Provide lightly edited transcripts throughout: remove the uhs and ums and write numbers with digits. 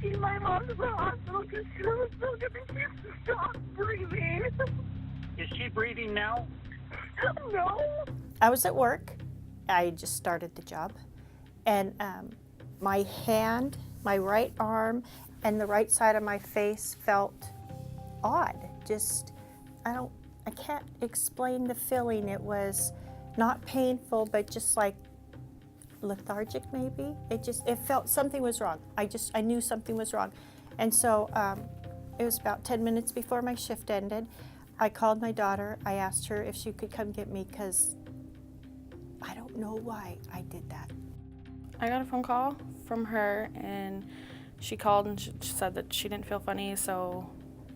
taking my mom to the hospital because she was so good and she stopped breathing. Is she breathing now? No. I was at work. I just started the job. And my hand, my right arm, and the right side of my face felt odd. Just, I can't explain the feeling. It was not painful, but just like lethargic maybe. It felt something was wrong. I knew something was wrong. And so it was about 10 minutes before my shift ended. I called my daughter. I asked her if she could come get me because I don't know why I did that. I got a phone call from her and she called and she said that she didn't feel funny, so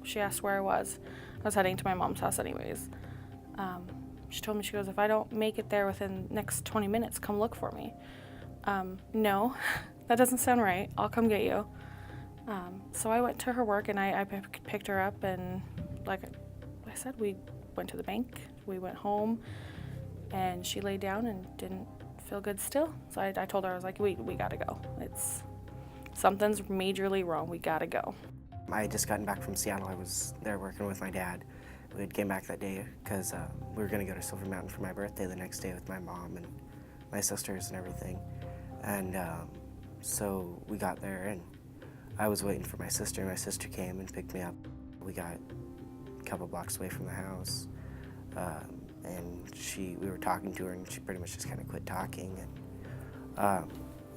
she asked where I was. I was heading to my mom's house anyways. She told me, she goes, if I don't make it there within the next 20 minutes, come look for me. No, that doesn't sound right. I'll come get you. So I went to her work and I picked her up, and like I said, we went to the bank, we went home, and she laid down and didn't feel good still. So I told her, I was like, we gotta go. Something's majorly wrong, we gotta go. I had just gotten back from Seattle. I was there working with my dad. We had came back that day because we were gonna go to Silver Mountain for my birthday the next day with my mom and my sisters and everything. And so we got there and I was waiting for my sister. My sister came and picked me up. We got a couple blocks away from the house. And we were talking to her and she pretty much just kind of quit talking.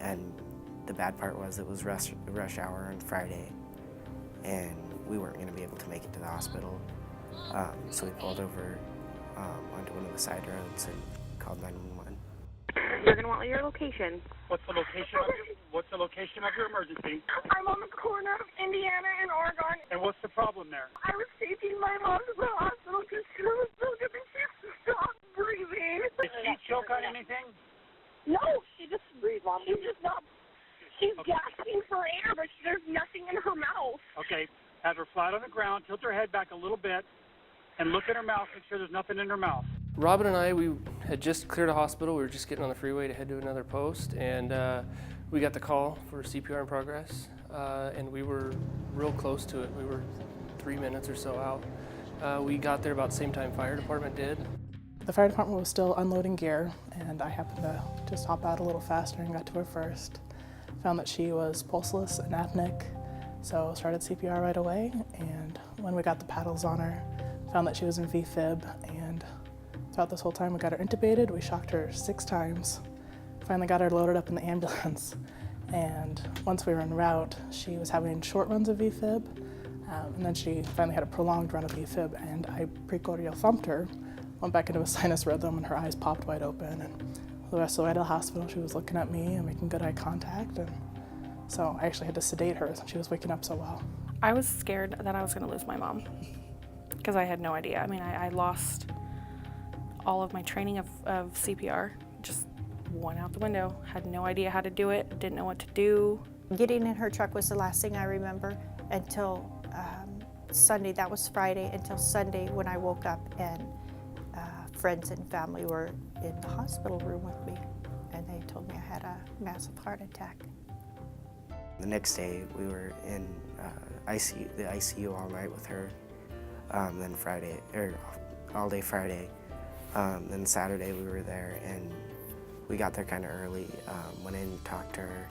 And the bad part was it was rush hour on Friday and we weren't gonna be able to make it to the hospital. So we pulled over onto one of the side roads and called 911. You're gonna want your location. What's the location of your emergency? I'm on the corner of Indiana and Oregon. And what's the problem there? I was taking my mom to the hospital because she was so good and she stopped breathing. Did she choke on anything? No, she just breathed, Mom. She's just not. She's gasping for air, but there's nothing in her mouth. Okay, have her flat on the ground, tilt her head back a little bit, and look at her mouth, make sure there's nothing in her mouth. Robin and I, we had just cleared a hospital. We were just getting on the freeway to head to another post, and we got the call for CPR in progress, and we were real close to it. We were 3 minutes or so out. We got there about the same time fire department did. The fire department was still unloading gear, and I happened to just hop out a little faster and got to her first. Found that she was pulseless and apneic, so started CPR right away, and when we got the paddles on her, found that she was in VFib, and throughout this whole time we got her intubated. We shocked her 6 times, finally got her loaded up in the ambulance, and once we were en route, she was having short runs of VFib, and then she finally had a prolonged run of VFib, and I precordial thumped her, went back into a sinus rhythm, and her eyes popped wide open. And the rest of the way to the hospital, she was looking at me and making good eye contact, and so I actually had to sedate her since she was waking up so well. I was scared that I was gonna lose my mom because I had no idea. I mean, I lost all of my training of CPR, just went out the window, had no idea how to do it, didn't know what to do. Getting in her truck was the last thing I remember until Sunday. That was Friday, until Sunday when I woke up and friends and family were in the hospital room with me, and they told me I had a massive heart attack. The next day we were in the ICU all night with her. Then Friday, or all day Friday. Then Saturday we were there, and we got there kind of early. Went in, talked to her,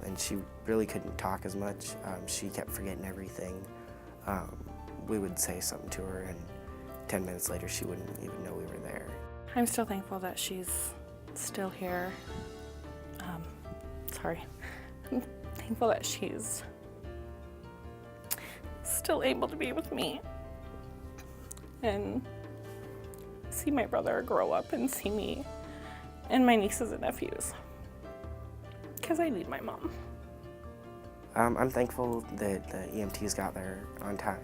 and she really couldn't talk as much. She kept forgetting everything. We would say something to her, and 10 minutes later she wouldn't even know we were there. I'm still thankful that she's still here. I'm thankful that she's still able to be with me and see my brother grow up and see me and my nieces and nephews, because I need my mom. I'm thankful that the EMTs got there on time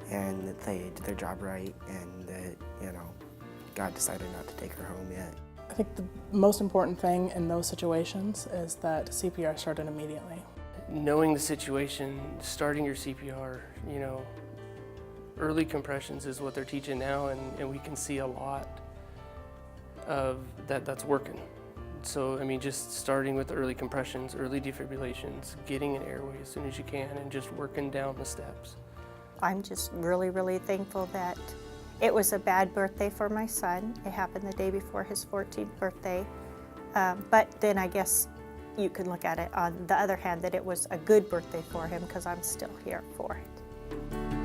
and that they did their job right, and that, you know, God decided not to take her home yet. I think the most important thing in those situations is that CPR started immediately. Knowing the situation, starting your CPR, you know, early compressions is what they're teaching now, and we can see a lot of that's working. So, I mean, just starting with early compressions, early defibrillations, getting an airway as soon as you can, and just working down the steps. I'm just really, really thankful that it was a bad birthday for my son. It happened the day before his 14th birthday. But then I guess you could look at it on the other hand that it was a good birthday for him because I'm still here for it.